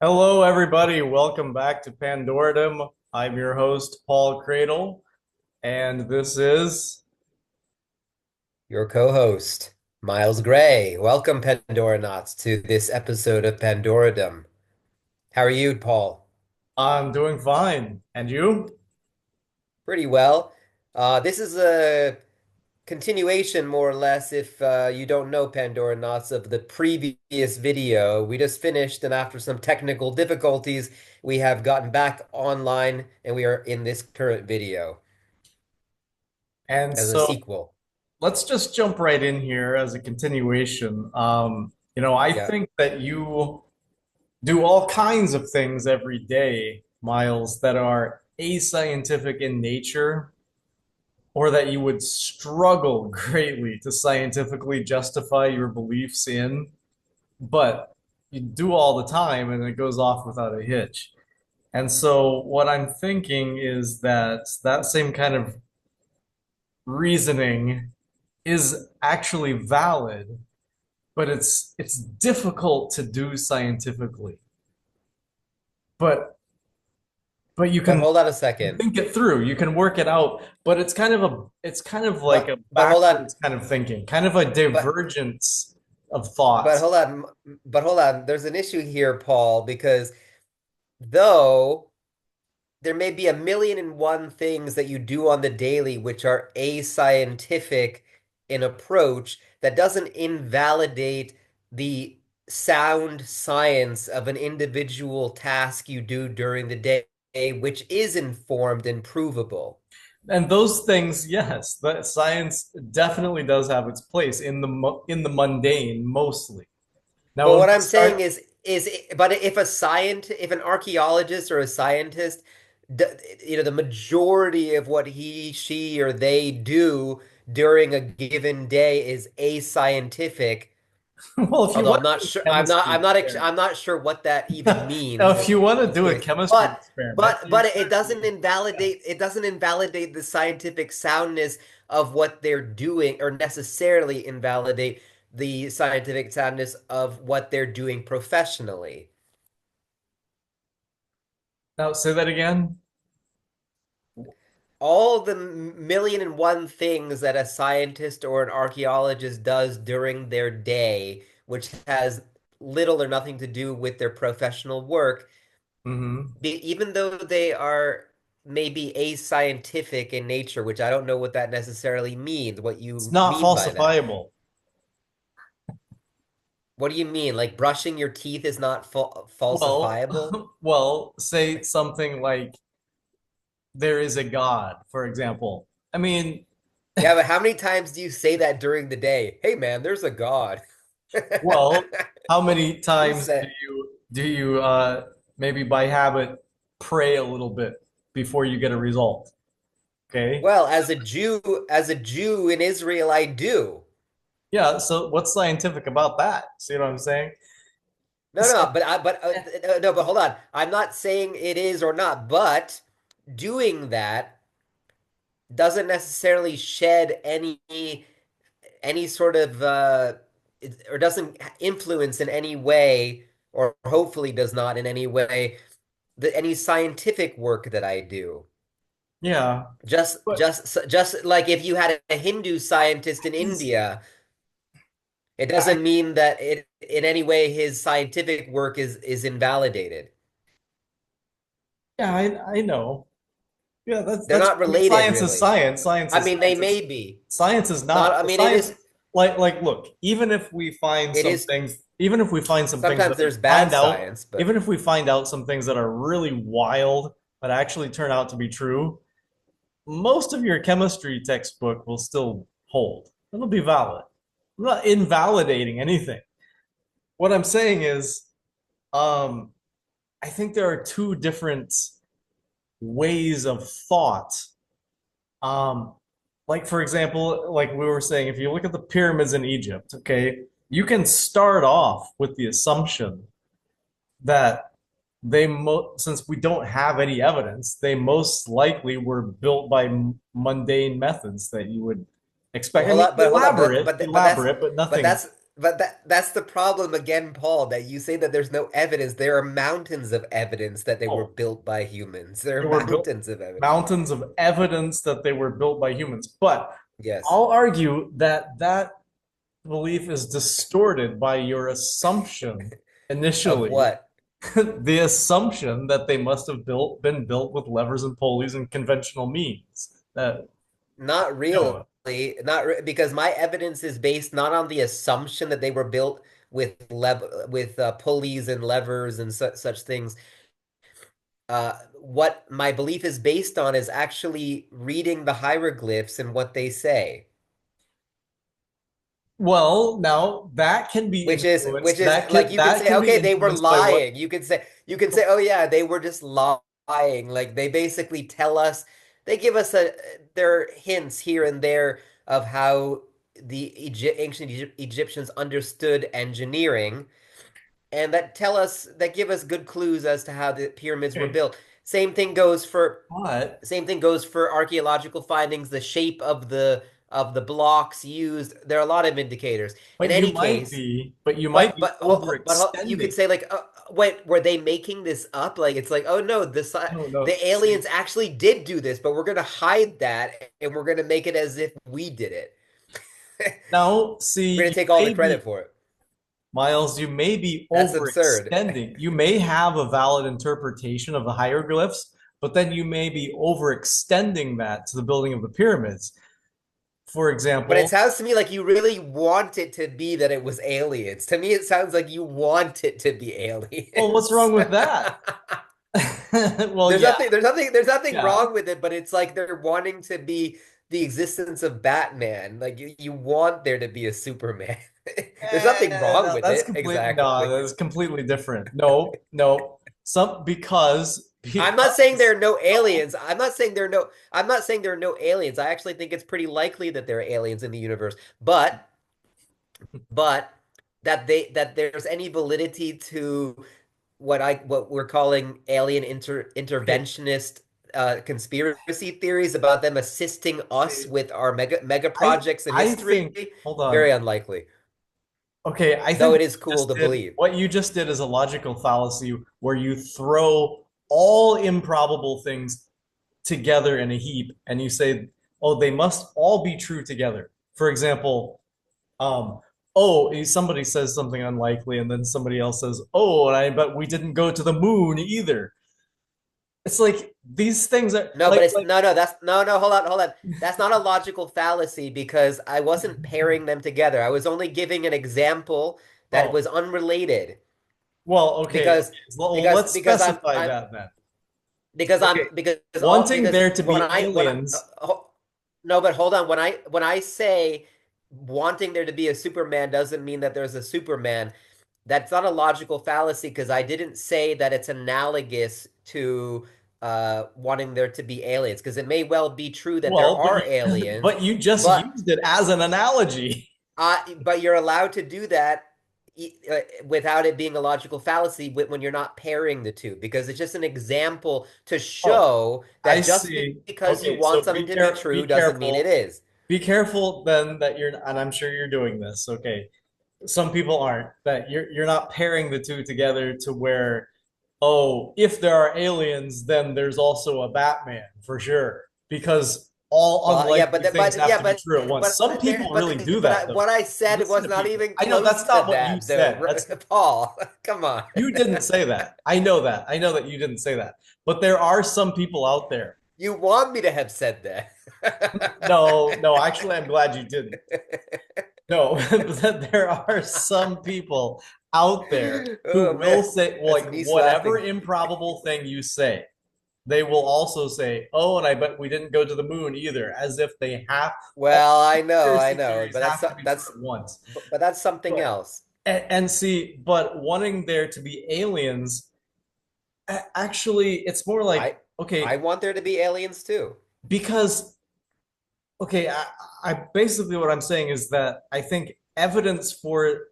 Hello, everybody. Welcome back to Pandooradom. I'm your host, Paul Cradle, and this is. Your co-host, Miles Gray. Welcome, Pandoranauts, to this episode of Pandooradom. How are you, Paul? I'm doing fine. And you? Pretty well. This is a continuation, more or less, if you don't know, Pandoranauts, of the previous video. We just finished, and after some technical difficulties, we have gotten back online, and we are in this current video And as a so sequel. let's just jump right in here as a continuation. I Yeah. think that you do all kinds of things every day, Miles, that are ascientific in nature, or that you would struggle greatly to scientifically justify your beliefs in, but you do all the time and it goes off without a hitch. And so what I'm thinking is that that same kind of reasoning is actually valid, but it's difficult to do scientifically. But but you But can hold on a second. think it through. You can work it out, but it's kind of like a But hold on. backwards kind of thinking, kind of a But divergence of But thought. hold on, but hold on. There's an issue here, Paul, because though there may be a million and one things that you do on the daily which are ascientific in approach, that doesn't invalidate the sound science of an individual task you do during the day, which is informed and provable. And those things, yes, that science definitely does have its place in in the mundane mostly. Now, But when what we I'm saying start, is, but if an archaeologist or a scientist, the majority of what he, she, or they do during a given day is ascientific. well, if you Although want I'm not to do sure, a chemistry I'm experiment, not sure what that even now means. if you want to do a Okay, chemistry experiment, you certainly, it doesn't invalidate the scientific soundness of what they're doing, or necessarily invalidate the scientific soundness of what they're doing professionally. now say that again. All the million and one things that a scientist or an archaeologist does during their day, which has little or nothing to do with their professional work, Hmm. even though they are maybe ascientific in nature, which I don't know what that necessarily means, what It's you not mean by that. falsifiable. What do you mean? Like brushing your teeth is not Well, falsifiable? well, say something like there is a God, for example. I mean, Yeah, but how many times do you say that during the day? Hey man, there's a God. well, how many Who times said? do you maybe by habit pray a little bit before you get a result? Okay. Well, as a Jew in Israel, I do. Yeah, so what's scientific about that? See what I'm saying? No, So, no, no, but hold on. I'm not saying it is or not, but doing that doesn't necessarily shed any sort of or doesn't influence in any way, or hopefully does not in any way, any scientific work that I do. yeah, but Just like if you had a Hindu scientist in he's India, it I doesn't mean that it in any way his scientific work is invalidated. yeah, I know. Yeah, They're not I mean related science is really. science. Science I is mean, they science. may be. Science is Not, not I mean, it science. is, Like look, it is, even if we find some things sometimes that we there's bad find out, science, but even if we find out some things that are really wild but actually turn out to be true, most of your chemistry textbook will still hold. It'll be valid. I'm not invalidating anything. What I'm saying is, um, I think there are two different ways of thought. Um, like for example, like we were saying, if you look at the pyramids in Egypt, okay, you can start off with the assumption that since we don't have any evidence, they most likely were built by mundane methods that you would well, expect. I mean, hold on, elaborate, but that's, but but nothing. that's, But that's the problem again, Paul, that you say that there's no evidence. There are mountains of evidence that they were Oh, built by humans. There are they were built mountains of evidence. mountains of evidence that they were built by humans. But Yes. I'll argue that that belief is distorted by your assumption Of initially, what? the assumption that they must have been built with levers and pulleys and conventional means. That Not really. no. Not re because my evidence is based not on the assumption that they were built with pulleys and levers and such things. What my belief is based on is actually reading the hieroglyphs and what they say. Well, now that can be Which influenced. is That like can you could that say, can be okay, they were influenced by what. lying. You could say, oh yeah, they were just lying. Like they basically tell us, they give us their hints here and there of how the ancient Egyptians understood engineering, and that give us good clues as to how the pyramids were Okay, built. Same thing goes for but same thing goes for archaeological findings, the shape of the blocks used. There are a lot of indicators. In any case, you might be you could overextending. say like, wait, were they making this up? Like it's like, oh no, No, no. the See, aliens actually did do this, but we're gonna hide that and we're gonna make it as if we did it. now, We're see, gonna you take all the may credit be for it. Miles, you may be That's absurd. overextending. You may have a valid interpretation of the hieroglyphs, but then you may be overextending that to the building of the pyramids. For But it example, sounds to me like you really want it to be that it was aliens. To me, it sounds like you want it to be well, what's aliens. wrong with that? Well, There's yeah, nothing, there's nothing yeah. wrong with it, but it's like they're wanting to be the existence of Batman. Like you want there to be a Superman. There's nothing wrong with That's it, complete. No, exactly. that's completely different. No, no. I'm not saying there are no no. aliens. I'm not saying there are no aliens. I actually think it's pretty likely that there are aliens in the universe. But that there's any validity to what we're calling alien Okay, interventionist conspiracy theories about them assisting us okay. with our mega I projects in I history, think. Hold on. very unlikely. Okay, I Though think it is cool to believe. what you just did is a logical fallacy where you throw all improbable things together in a heap and you say, "Oh, they must all be true together." For example, oh, somebody says something unlikely, and then somebody else says, "Oh, and I but we didn't go to the moon either." It's like these things are No, but like it's no, no, that's no, no, hold on. That's not a logical fallacy because I wasn't pairing them together. I was only giving an example that oh, was unrelated well, okay, because okay. Well, let's because specify that then. Okay, wanting there to be when I aliens. no, but hold on. When I say wanting there to be a Superman doesn't mean that there's a Superman. That's not a logical fallacy because I didn't say that it's analogous to wanting there to be aliens because it may well be true that there Well, are aliens, but you just but used it as an analogy. but you're allowed to do that without it being a logical fallacy when you're not pairing the two, because it's just an example to Oh, show I that just see. because you Okay, so want something to be true be doesn't mean it careful. is. Be careful then that you're, and I'm sure you're doing this. Okay, some people aren't. That you're not pairing the two together to where, oh, if there are aliens, then there's also a Batman for sure. Because all Well, yeah, unlikely things have yeah, to be true at once. Some people really do that though. what I said Listen was to not people. even I know close that's to not what you that, though. said. That's Paul, come on. You didn't say that. I know that. I know that you didn't say that. But there are some people out there. You want me to have said that. No, no, actually, I'm glad you didn't. No, that there are some people out there who Oh will man, say, well, that's like, me whatever slapping. improbable thing you say, they will also say, oh, and I bet we didn't go to the moon either, as if they have all Well, I conspiracy know, theories but have to be true that's at once. but that's something But else. and see, but wanting there to be aliens, actually, it's more like, I I okay, want there to be aliens too. because okay, I basically what I'm saying is that I think evidence for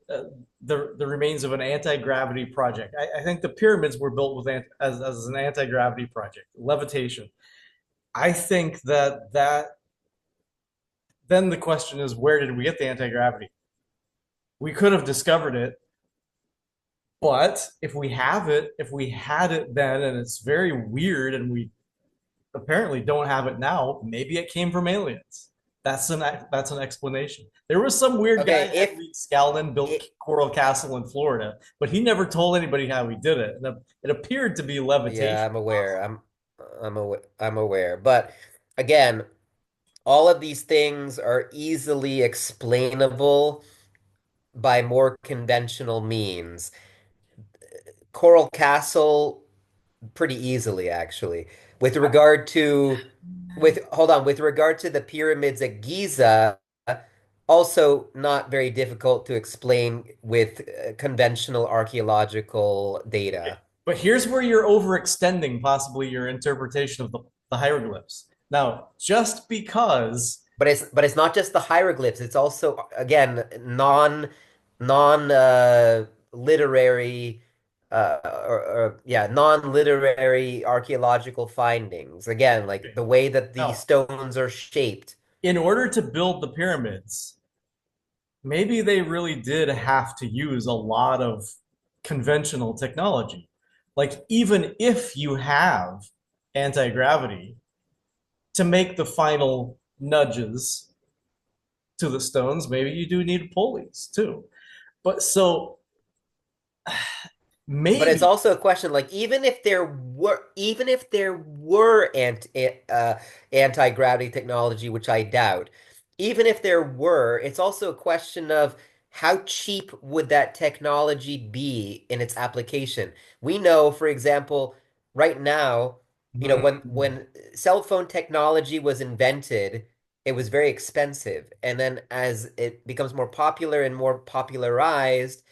the remains of an anti-gravity project. I think the pyramids were built with as an anti-gravity project, levitation. I think that then the question is, where did we get the anti-gravity? We could have discovered it, but if we had it then, and it's very weird, and we apparently don't have it now, maybe it came from aliens. That's an explanation. There was some weird guy, Okay, if Henry Scaldin, built it, Coral Castle in Florida, but he never told anybody how he did it. And it appeared to be yeah, levitation, I'm aware. possibly. I'm aware. But again, all of these things are easily explainable by more conventional means. Coral Castle, pretty easily, actually. With regard to, with regard to the pyramids at Giza, also not very difficult to explain with conventional archaeological data. But here's where you're overextending possibly your interpretation of the hieroglyphs. Now, just because But it's not just the hieroglyphs. It's also again non literary or yeah non literary archaeological findings. Again, like the way that the no, stones are shaped. in order to build the pyramids, maybe they really did have to use a lot of conventional technology. Like, even if you have anti gravity to make the final nudges to the stones, maybe you do need pulleys too. But so But it's maybe, also a question like even if there were anti-gravity technology, which I doubt, even if there were, it's also a question of how cheap would that technology be in its application. We know, for example, right now, when cell phone technology was invented, it was very expensive. And then as it becomes more popular and more popularized,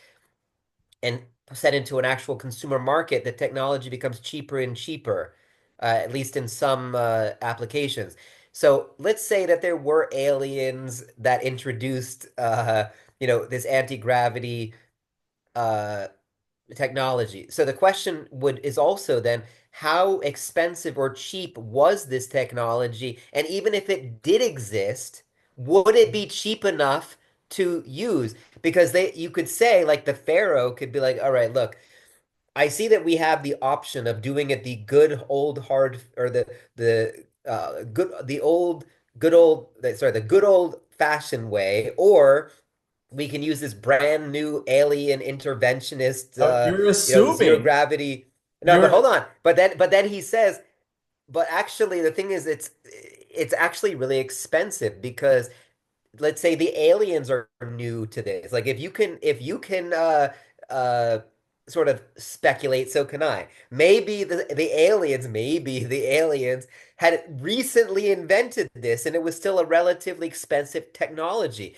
and set into an actual consumer market, the technology becomes cheaper and cheaper, at least in some applications. So let's say that there were aliens that introduced, this anti-gravity uh, technology. So the question would is also then how expensive or cheap was this technology? And even if it did exist, would it be cheap enough to use? Because you could say like the Pharaoh could be like, all right, look, I see that we have the option of doing it the good old hard or the good the old good old sorry the good old fashioned way, or we can use this brand new alien interventionist, you're zero assuming gravity. No, but you're hold on. But then he says, but actually, the thing is, it's actually really expensive because let's say the aliens are new to this. Like if you can uh sort of speculate, so can I. Maybe the aliens had recently invented this and it was still a relatively expensive technology.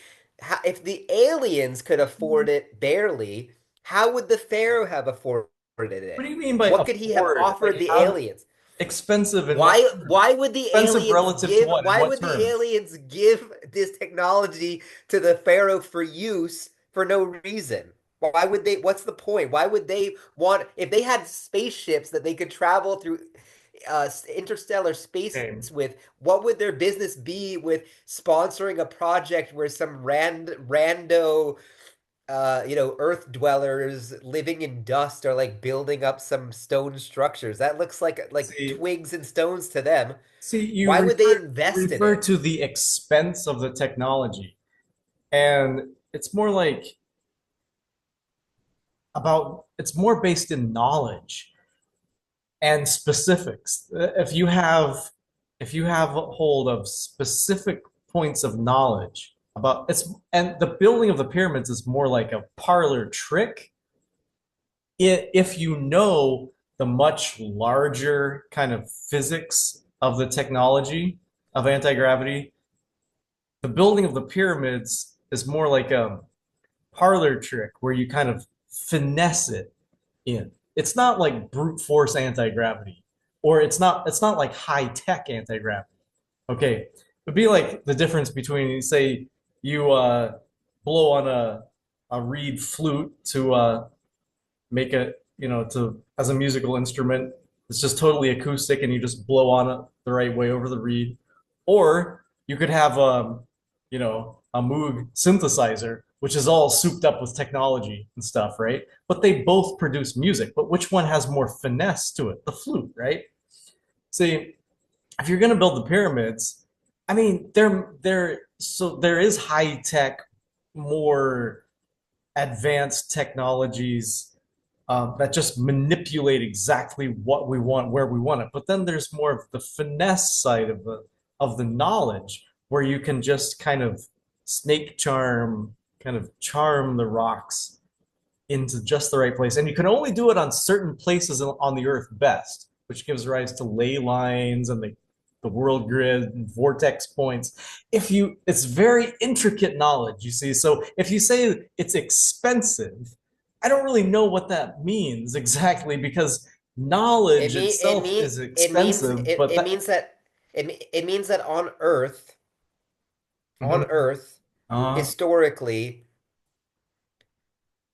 If the aliens could afford it barely, how would the Pharaoh have afforded what do it? you mean by What could he have afford? Like, offered the how aliens? expensive in what Why terms? why would the Expensive aliens relative to give what? In why what would the terms? aliens give this technology to the Pharaoh for use for no reason? Why would they what's the point? Why would they want if they had spaceships that they could travel through interstellar space Okay. with, what would their business be with sponsoring a project where some rando Earth dwellers living in dust are like building up some stone structures? That looks like See, twigs and stones to them. you Why would they you invest in refer it? to the expense of the technology, and it's more like it's more based in knowledge and specifics. If you have a hold of specific points of knowledge about it's and the building of the pyramids is more like a parlor trick. If you know the much larger kind of physics of the technology of anti-gravity, the building of the pyramids is more like a parlor trick where you kind of finesse it in. It's not like brute force anti-gravity, or it's not like high tech anti-gravity. Okay, it'd be like the difference between, say, you blow on a reed flute to make it, to as a musical instrument. It's just totally acoustic, and you just blow on it the right way over the reed. Or you could have a Moog synthesizer which is all souped up with technology and stuff, right? But they both produce music. But which one has more finesse to it? The flute, right? See, if you're going to build the pyramids, I mean, there is high tech, more advanced technologies that just manipulate exactly what we want, where we want it. But then there's more of the finesse side of the knowledge, where you can just kind of snake charm, kind of charm the rocks into just the right place. And you can only do it on certain places on the earth best, which gives rise to ley lines and the world grid and vortex points. If you, it's very intricate knowledge, you see. So if you say it's expensive, I don't really know what that means exactly because knowledge itself is expensive, but it means that it means that on Mhm. Earth, uh, historically,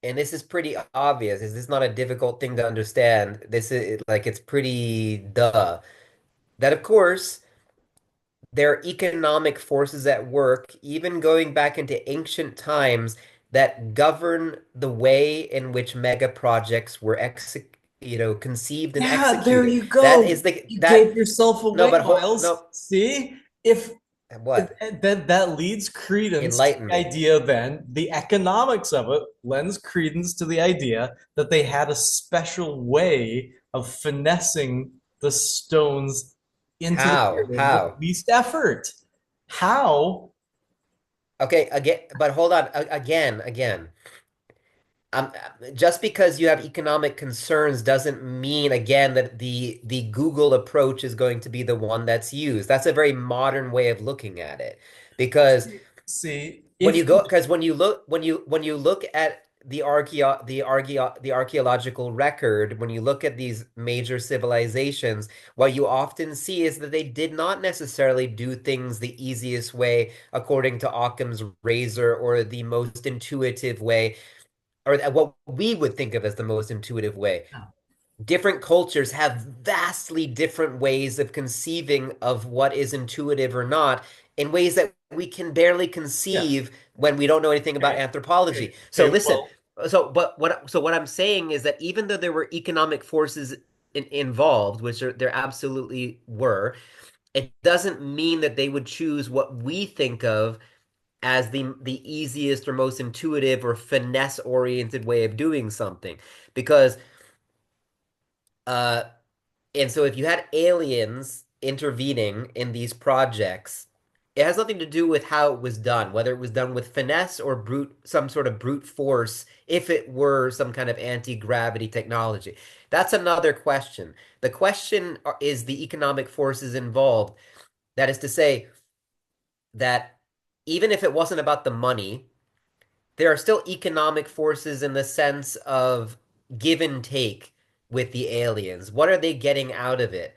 and this is pretty obvious, this is not a difficult thing to understand. This is like it's pretty that of course there are economic forces at work, even going back into ancient times, that govern the way in which mega projects were conceived and yeah, there executed. you That go. is the You that gave yourself no, away, but Miles. no, See, if what? that leads credence to Enlighten the me. idea, then the economics of it lends credence to the idea that they had a special way of finessing the stones into the How? pyramid with How? least effort. How? Okay, again, but hold on. Again. Um, just because you have economic concerns doesn't mean, again, that the Google approach is going to be the one that's used. That's a very modern way of looking at it, because See, when you if go, because when you look at the archaeological record, when you look at these major civilizations, what you often see is that they did not necessarily do things the easiest way, according to Occam's razor, or the most intuitive way, or what we would think of as the most intuitive way. Different cultures have vastly different ways of conceiving of what is intuitive or not, in ways that we can barely yeah, conceive when we don't know anything about okay, okay, anthropology. So okay, listen, well, so what I'm saying is that even though there were economic forces involved, which there absolutely were, it doesn't mean that they would choose what we think of as the easiest or most intuitive or finesse oriented way of doing something, because uh and so if you had aliens intervening in these projects, it has nothing to do with how it was done, whether it was done with finesse or some sort of brute force, if it were some kind of anti-gravity technology. That's another question. The question is the economic forces involved. That is to say that even if it wasn't about the money, there are still economic forces in the sense of give and take with the aliens. What are they getting out of it?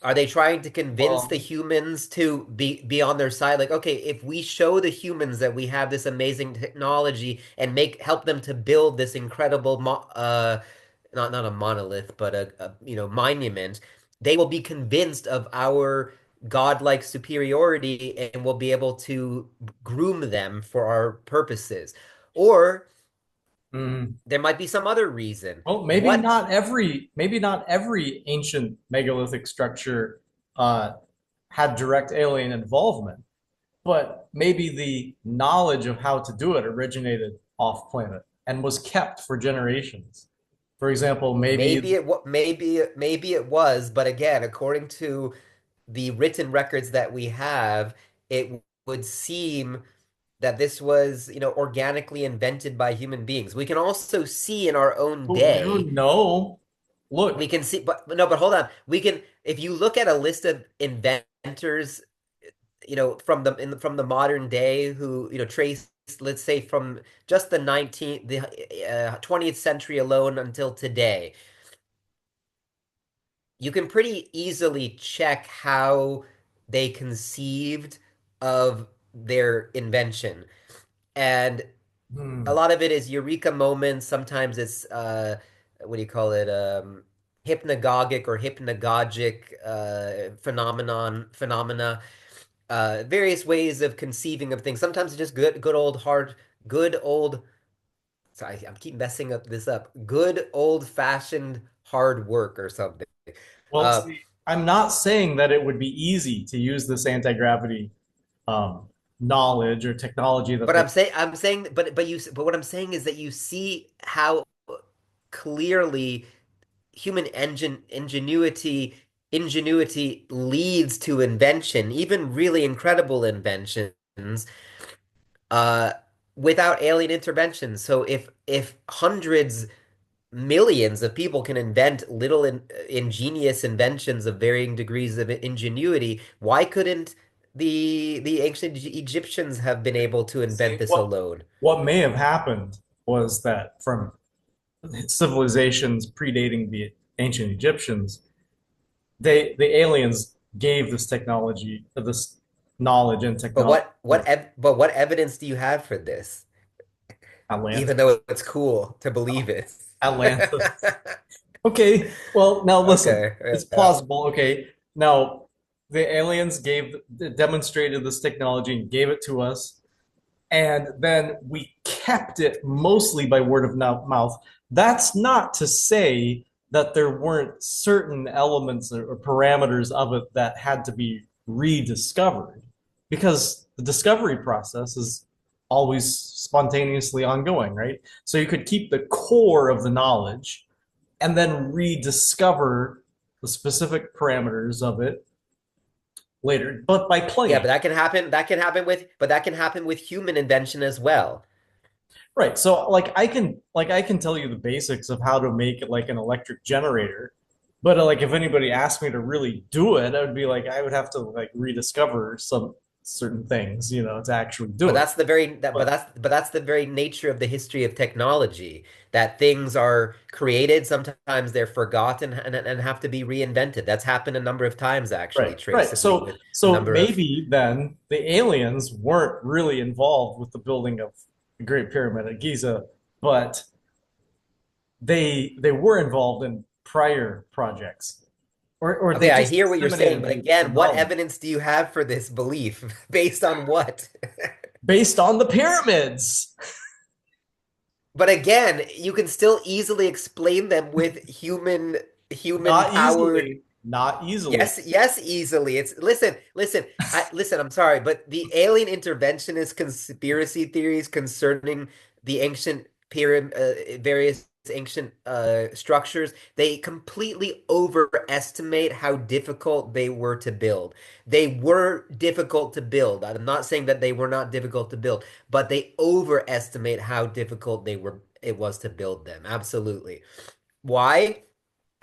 Are they trying to convince the well, humans to be on their side? Like, okay, if we show the humans that we have this amazing technology and make help them to build this incredible not a monolith, but a monument, they will be convinced of our godlike superiority and will be able to groom them for our purposes. Or mm, there might be some other reason. well, What maybe not every ancient megalithic structure uh, had direct alien involvement, but maybe the knowledge of how to do it originated off planet and was kept for generations. For example, maybe maybe it was, but again, according to the written records that we have, it would seem that this was, organically invented by human beings. We can also see in our own well, we day, don't know. we Look, can see, but no, but hold on. If you look at a list of inventors, from the modern day who, trace, let's say, from just the 20th century alone until today, you can pretty easily check how they conceived of their invention. And a hmm, lot of it is eureka moments. Sometimes it's what do you call it? Hypnagogic or hypnagogic phenomena, various ways of conceiving of things. Sometimes it's just good old hard good old, sorry, I'm keep messing up this up. Good old-fashioned hard work or something. Well, Uh, see, I'm not saying that it would be easy to use this anti-gravity um, knowledge or technology that but they. I'm saying, but what I'm saying is that you see how clearly human ingenuity leads to invention, even really incredible inventions, uh, without alien intervention. So if hundreds, millions of people can invent little ingenious inventions of varying degrees of ingenuity, why couldn't the ancient Egyptians have been able to invent See, this alone? what may have happened was that from civilizations predating the ancient Egyptians, the aliens gave this technology, this knowledge and But technology to what evidence do you have for this? Atlantis. Even though it's cool to believe it. Atlantis. Okay, well, now listen, Okay, it's yeah. plausible. Okay, now the aliens demonstrated this technology and gave it to us, and then we kept it mostly by word of mouth. That's not to say that there weren't certain elements or parameters of it that had to be rediscovered, because the discovery process is always spontaneously ongoing, right? So you could keep the core of the knowledge and then rediscover the specific parameters of it later, but by Yeah, playing. but that can happen with human invention as well. Right. So like I can tell you the basics of how to make like an electric generator, but like if anybody asked me to really do it, I would be like I would have to like rediscover some certain things, to actually do But it. that's the very that But but that's the very nature of the history of technology, that things are created, sometimes they're forgotten and have to be reinvented. That's happened a number of times actually, right, right. traceably So with a so number of maybe then the aliens weren't really involved with the building of the Great Pyramid at Giza, but they were involved in prior projects, or they Okay, I just hear what you're saying, disseminated but the again, what knowledge evidence do you have for this belief? Based on what? based on the pyramids. But again, you can still easily explain them with human Not powered. easily. Not easily. Yes, yes, easily. It's listen, I'm sorry, but the alien interventionist conspiracy theories concerning the ancient pyramid, various ancient structures, they completely overestimate how difficult they were to build. They were difficult to build. I'm not saying that they were not difficult to build, but they overestimate how difficult it was to build them. Absolutely. Why?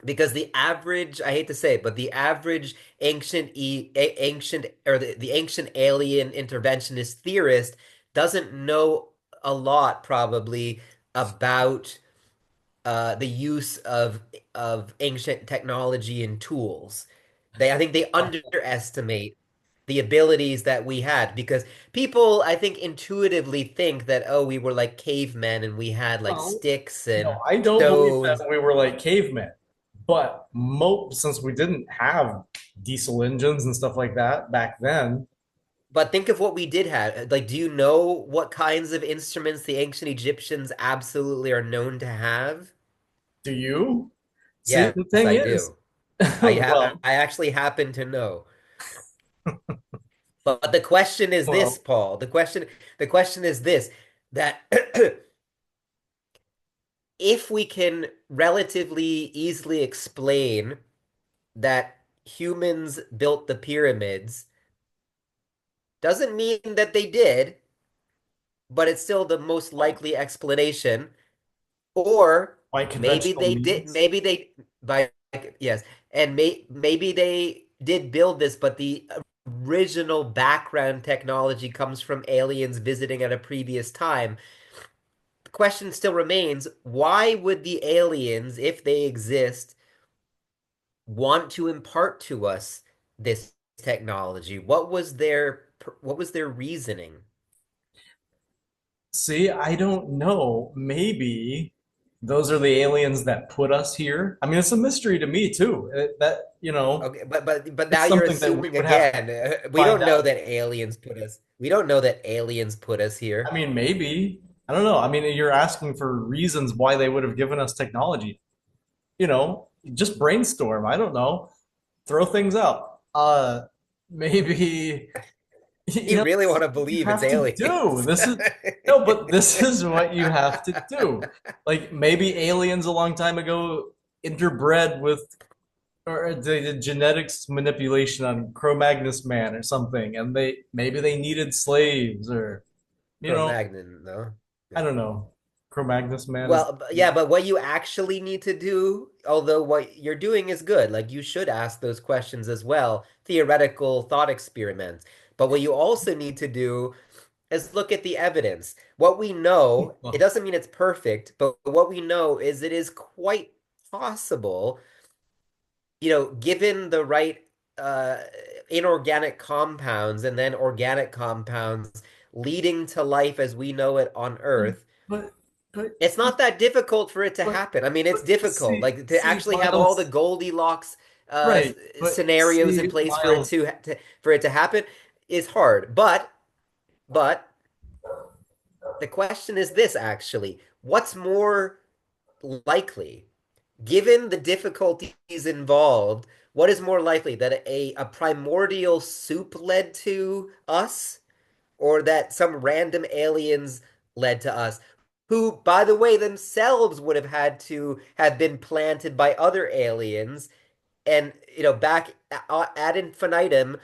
Because the average, I hate to say it, but the average ancient or the ancient alien interventionist theorist doesn't know a lot probably about the use of ancient technology and tools. I think they underestimate the abilities that we had, because people, I think, intuitively think that, oh, we were like cavemen and we had like Well, sticks no, and I don't believe stones. that we were like cavemen. But since we didn't have diesel engines and stuff like that back then, But think of what we did have. Like, do you know what kinds of instruments the ancient Egyptians absolutely are known to have? do you? See, Yes, the thing I is, do. well, I actually happen to know. But the question is this, well, Paul. The question is this, that if we can relatively easily explain that humans built the pyramids, doesn't mean that they did, but it's still the most well, likely explanation. Or by maybe conventional they did, means, maybe they by yes, and maybe they did build this, but the original background technology comes from aliens visiting at a previous time. The question still remains, why would the aliens, if they exist, want to impart to us this technology? What was their reasoning? see, I don't know. Maybe those are the aliens that put us here. I mean, it's a mystery to me too. Okay, but now It's you're something that we assuming would have to again. We find don't know out. that aliens put us. We don't know that aliens put us I here. mean, maybe. I don't know. I mean, you're asking for reasons why they would have given us technology. Just brainstorm. I don't know. Throw things out. Maybe You really this is want to what you believe it's have to do. aliens. This is no, but this is what you have to do. Like maybe aliens a long time ago interbred with or they did genetics manipulation on Cro-Magnus man or something, and they maybe they needed slaves or you know, Cro-Magnon, no? I Yeah. don't know. Cro-Magnus man is Yeah, but what you actually need to do, although what you're doing is good, like you should ask those questions as well, theoretical thought experiments. But what you also need to do is look at the evidence. What we know, it well, doesn't mean it's perfect, but what we know is it is quite possible, given the right uh, inorganic compounds and then organic compounds leading to life as we know it on Earth. but but It's not that difficult for it to but happen. I mean, it's but difficult. see Like to see actually have all the Miles, Goldilocks right? But scenarios in see place for it Miles, to happen is hard. But the question is this actually, what's more likely? Given the difficulties involved, what is more likely that a primordial soup led to us, or that some random aliens led to us, who, by the way, themselves would have had to have been planted by other aliens, and back ad infinitum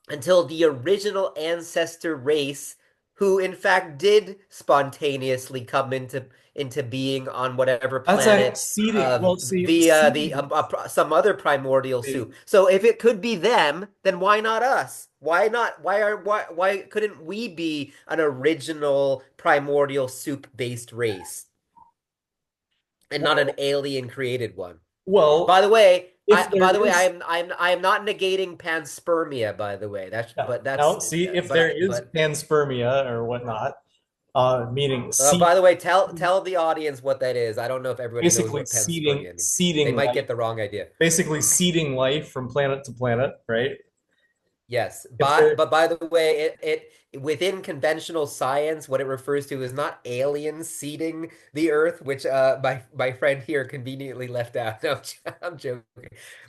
until the original ancestor race, who in fact did spontaneously come into being on whatever that's like planet seeding. Well, see via the seeding. some other primordial soup. So if it could be them, then why not us? Why not? Why couldn't we be an original primordial soup based race and not an Well, alien created one? By well, the way, if by there the way, is I am not negating panspermia, by the way. now, see if there is But panspermia or whatnot, meaning by the way, tell the audience what that is. I don't know if everybody knows basically what panspermia means. They seeding might life, get the wrong idea. basically seeding life from planet to planet, right? Yes, If there, but by the way, within conventional science, what it refers to is not aliens seeding the Earth, which my friend here conveniently left out. No, I'm joking.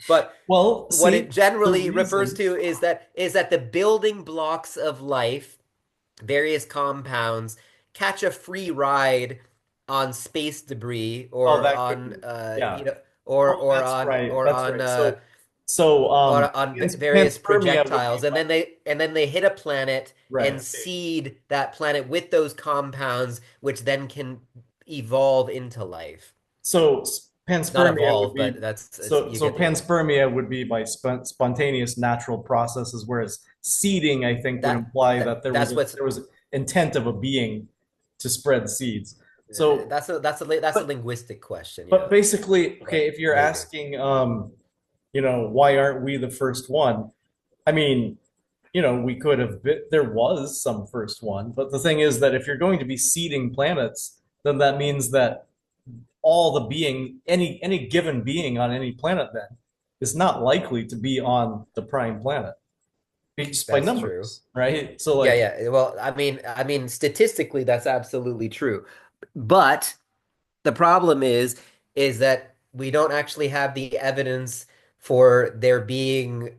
But well, what see it the generally refers reason. to is that the building blocks of life, various compounds, catch a free ride on space debris Oh, or that could, on yeah. or Oh, that's right. or That's on right. So, various panspermia would be projectiles, and then they hit a planet right. and Okay. seed that planet with those compounds, which then can evolve into life. So Not panspermia would evolve, be but so you so get the idea. panspermia would be by spontaneous natural processes, whereas seeding, I think, would imply that That's what's there was intent of a being to spread seeds. So, that's a but linguistic question, but yeah. basically, okay, But if you're maybe. asking, why aren't we the first one? I mean, we could have been, there was some first one, but the thing is that if you're going to be seeding planets, then that means that all the being, any given being on any planet then is not likely to be on the prime planet just by That's true. numbers, right? So Yeah, like, yeah. Well, I mean, statistically, that's absolutely true. But the problem is that we don't actually have the evidence for there being,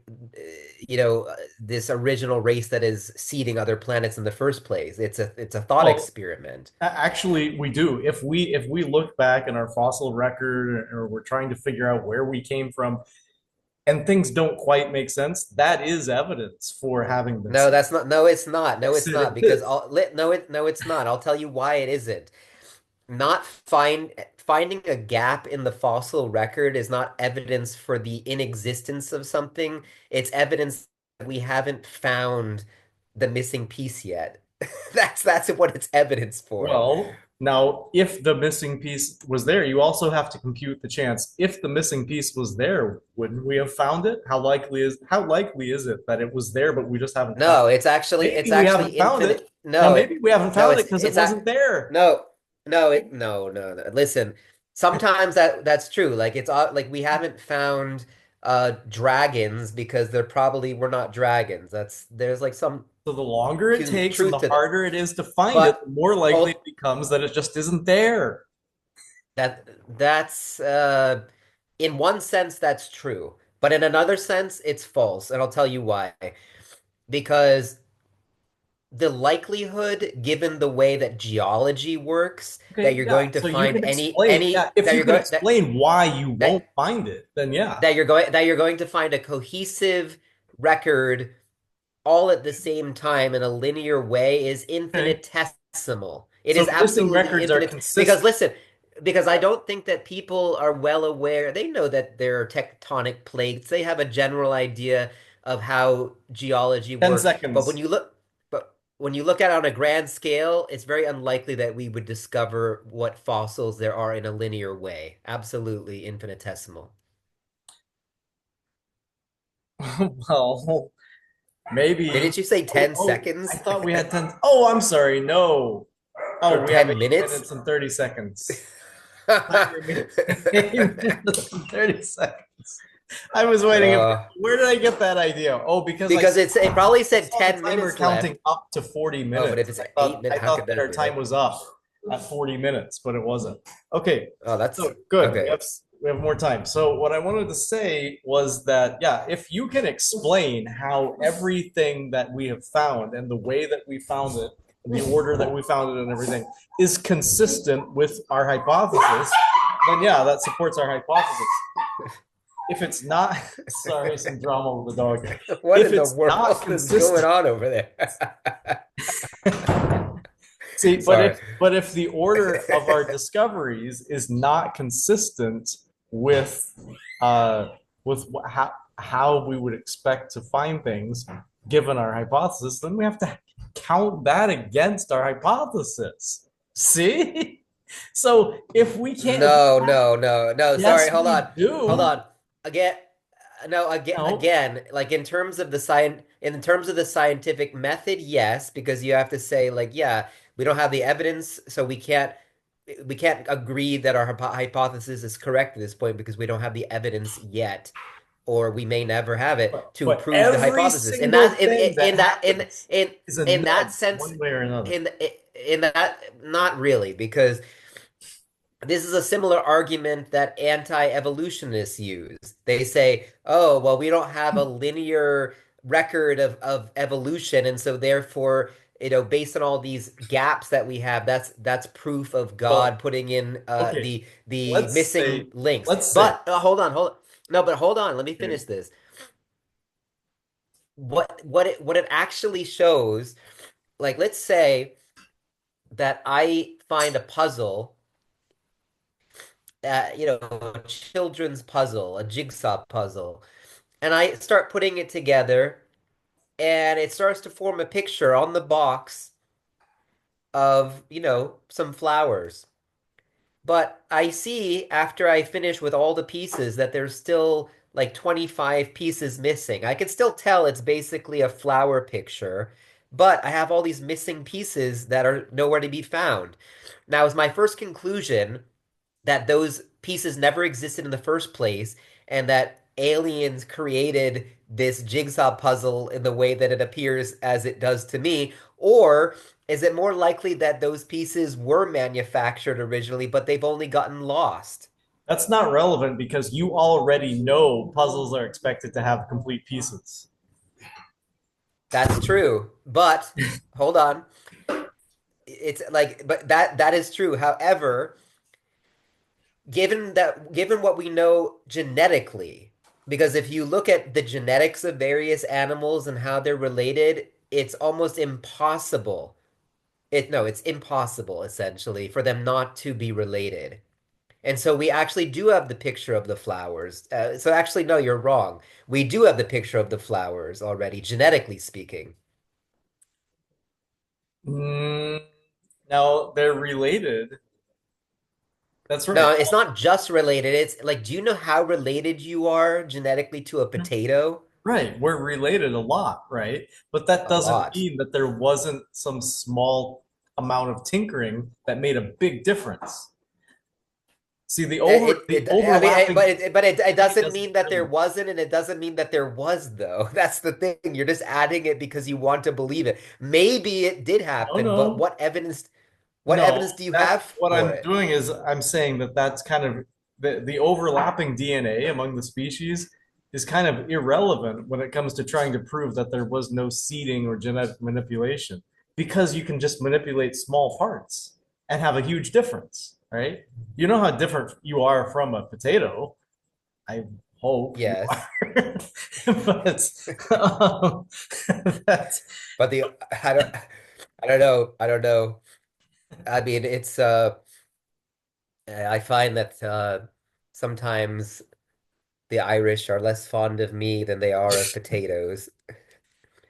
this original race that is seeding other planets in the first place. It's a thought well, experiment. actually we do. If we look back in our fossil record or we're trying to figure out where we came from and things don't quite make sense, that is evidence for having been No, seeded. that's not. No, it's not. No, Yes, it's it not. Because is. no, it's not. I'll tell you why it isn't. Not finding a gap in the fossil record is not evidence for the inexistence of something. It's evidence that we haven't found the missing piece yet. That's what it's evidence for. Well, now, if the missing piece was there, you also have to compute the chance. If the missing piece was there, wouldn't we have found it? How likely is it that it was there, but we just haven't found No, it? it's Maybe we actually haven't found it. infinite. Now, maybe we haven't No, found it because it wasn't there. no, no. Listen, sometimes that's true. Like like we haven't found dragons because they're probably were not dragons. There's like some So the longer it takes and truth the to that. harder it is to find it, But the more likely hold it becomes that it just isn't there. that's in one sense that's true, but in another sense it's false, and I'll tell you why. Because the likelihood, given the way that geology works, that Okay, you're yeah. going to So you find can explain, yeah, if that you you're can going explain why you won't that find it, then yeah. that you're going to find a cohesive record all at the same time in a linear way is Okay. infinitesimal. It So is missing absolutely records are infinite. Because consistent. listen, because I don't think that people are well aware. They know that there are tectonic plates. They have a general idea of how geology 10 works. seconds. But when you look at it on a grand scale, it's very unlikely that we would discover what fossils there are in a linear way. Absolutely infinitesimal. Well, maybe. Didn't you say Oh, 10 oh, I seconds? thought we had 10. Oh, I'm sorry. No. Or Oh, we have 10 8 minutes? minutes and 30 seconds. I thought you were 8 minutes and 30 seconds. I was waiting. Uh, Where did I get that idea? Oh, because because it probably I said saw the 10 timer minutes counting left. up to 40 Oh, but if minutes. it's 8 minutes, I how could thought that that our be? time was up at 40 minutes, but it wasn't. Okay. Oh, that's So good. okay. We have more time. So what I wanted to say was that yeah, if you can explain how everything that we have found and the way that we found it, the order that we found it and everything is consistent with our hypothesis, then yeah, that supports our hypothesis. If it's not, sorry, some drama with the dog. What If in the it's not world is going consistent, on over there? see, Sorry. but if the order of our discoveries is not consistent with uh how we would expect to find things given our hypothesis, then we have to count that against our hypothesis. See? So if we No, no, no, no. Sorry, yes, hold we on. Hold do. on. Again, no, No, again, like in terms of the scientific method, yes, because you have to say like, yeah, we don't have the evidence, so we can't agree that our hypothesis is correct at this point because we don't have the evidence yet, or we may never have it to but prove the every hypothesis. And single that thing that happens is a in that nudge sense, one way or another. in in that not really, because this is a similar argument that anti-evolutionists use. They say, oh, well, we don't have a linear record of evolution, and so therefore, based on all these gaps that we have, that's proof of God Well, putting in okay, the let's missing say, links. let's say, But hold on. No, but hold on, let me okay, finish this. What it actually shows, like let's say that I find a puzzle, a children's puzzle, a jigsaw puzzle, and I start putting it together, and it starts to form a picture on the box of, some flowers. But I see after I finish with all the pieces that there's still like 25 pieces missing. I can still tell it's basically a flower picture, but I have all these missing pieces that are nowhere to be found. Now, is my first conclusion that those pieces never existed in the first place and that aliens created this jigsaw puzzle in the way that it appears as it does to me? Or is it more likely that those pieces were manufactured originally, but they've only gotten lost? that's not relevant because you already know puzzles are expected to have complete pieces. That's true. But hold on. It's like, but that is true. However, given what we know genetically, because if you look at the genetics of various animals and how they're related, it's almost impossible. It's impossible essentially for them not to be related. And so we actually do have the picture of the flowers. So actually, no, you're wrong. We do have the picture of the flowers already, genetically speaking. Mm, now they're related. That's No, right. it's not just related. It's like, do you know how related you are genetically to a potato? Right. We're related a lot, right? But that A doesn't lot. mean that there wasn't some small amount of tinkering that made a big difference. See, the I mean, overlapping it DNA doesn't doesn't mean that there really. wasn't, and it doesn't mean that there was, though. That's the thing. You're just adding it because you want to believe it. Maybe it did No, happen, but no, what no. evidence do you That's have what for I'm it? doing is I'm saying that that's kind of the overlapping DNA among the species is kind of irrelevant when it comes to trying to prove that there was no seeding or genetic manipulation because you can just manipulate small parts and have a huge difference, right? You know how different you are from a potato. I hope you Yes, are. But um, that's but I don't know. I don't know. I mean, I find that sometimes the Irish are less fond of me than they are of potatoes,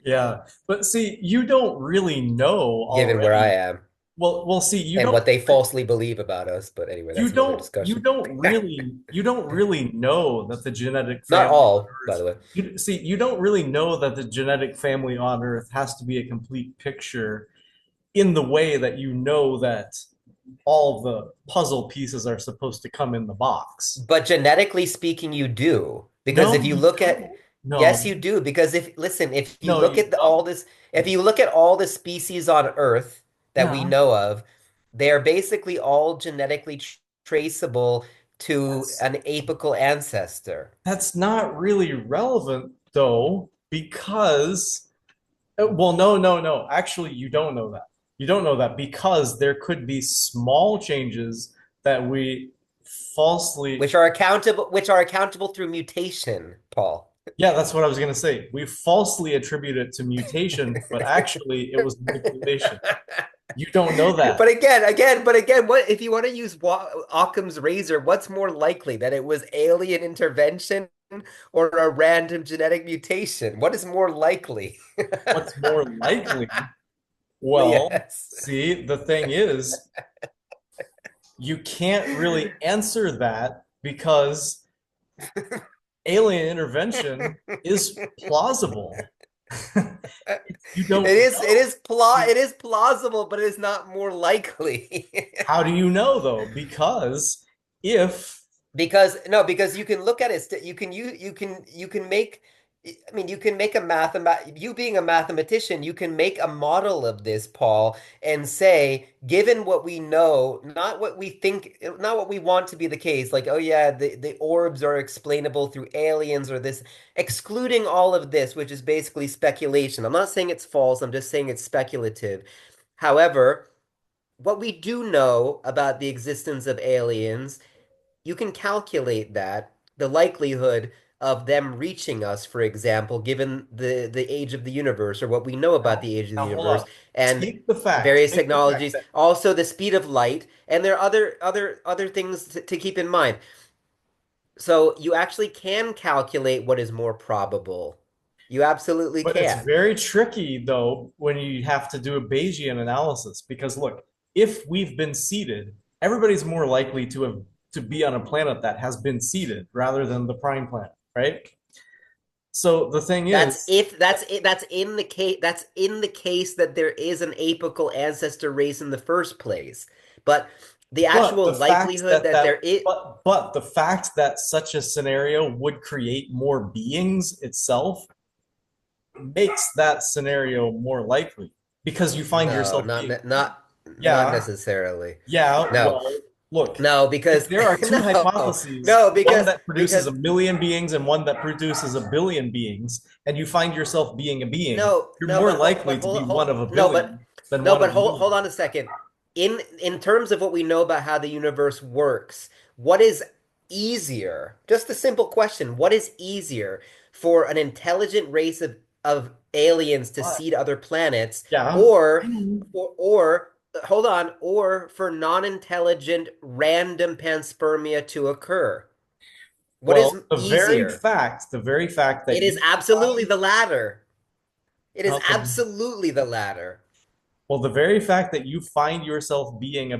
yeah. But see, you don't really know given where I already. am Well, see, and what they falsely believe about us. But anyway, that's another discussion. you don't really know that the genetic Not family on all, by Earth. the way. You don't really know that the genetic family on Earth has to be a complete picture in the way that you know that all the puzzle pieces are supposed to come in the box. But genetically speaking, you do. Because No, if you you look at, don't. yes, No, you do. Because if you no, look you at don't. if you look at all the species on Earth that we Yeah, know of, they are basically all genetically traceable to that's an apical ancestor. that's not really relevant though, because well, no, no, no. Actually, you don't know that. You don't know that because there could be small changes that we falsely. Which are accountable through mutation, Paul. Yeah, that's what I was going to say. We falsely attribute it to mutation, but actually it was manipulation. You don't know that. But again, what if you want to use Occam's razor? What's more likely that it was alien intervention or a random genetic mutation? What is more likely? What's more likely? Well, Yes. see, the thing is, you can't really answer that because alien intervention is plausible. You don't know. It is plausible, but it is not more likely. How do you know though? Because if Because no, because you can look at it, you can make I mean you can make you being a mathematician, you can make a model of this, Paul, and say, given what we know, not what we think, not what we want to be the case, like, oh yeah, the orbs are explainable through aliens or this, excluding all of this, which is basically speculation. I'm not saying it's false, I'm just saying it's speculative. However, what we do know about the existence of aliens, you can calculate that, the likelihood of them reaching us, for example, given the age of the universe or what we know about now, the age of the now hold universe on. and Take the fact, various take the fact technologies, that also the speed of light, and there are other things to keep in mind. So you actually can calculate what is more probable. You absolutely but it's can. very tricky though when you have to do a Bayesian analysis because look, if we've been seeded, everybody's more likely to be on a planet that has been seeded rather than the prime planet, right? So the thing is, That's in the case that there is an apical ancestor race in the first place. But the but actual the fact likelihood that that that there is but the fact that such a scenario would create more beings itself makes that scenario more likely because you find no, yourself being not yeah, necessarily. yeah, No. well, look, No, if because there are two no. hypotheses, No, one that produces because a million beings and one that produces a billion beings, and you find yourself being a being, you're more likely to be one of a billion than one of a hold million. on a second. In terms of what we know about how the universe works, what is easier? Just a simple question. What is easier for an intelligent race of aliens to But seed other planets, yeah, I or know. or hold on, or for non-intelligent random panspermia to occur? What is Well, easier? the very fact It that is you absolutely find the latter. It is well, absolutely the latter. the very fact that you find yourself being a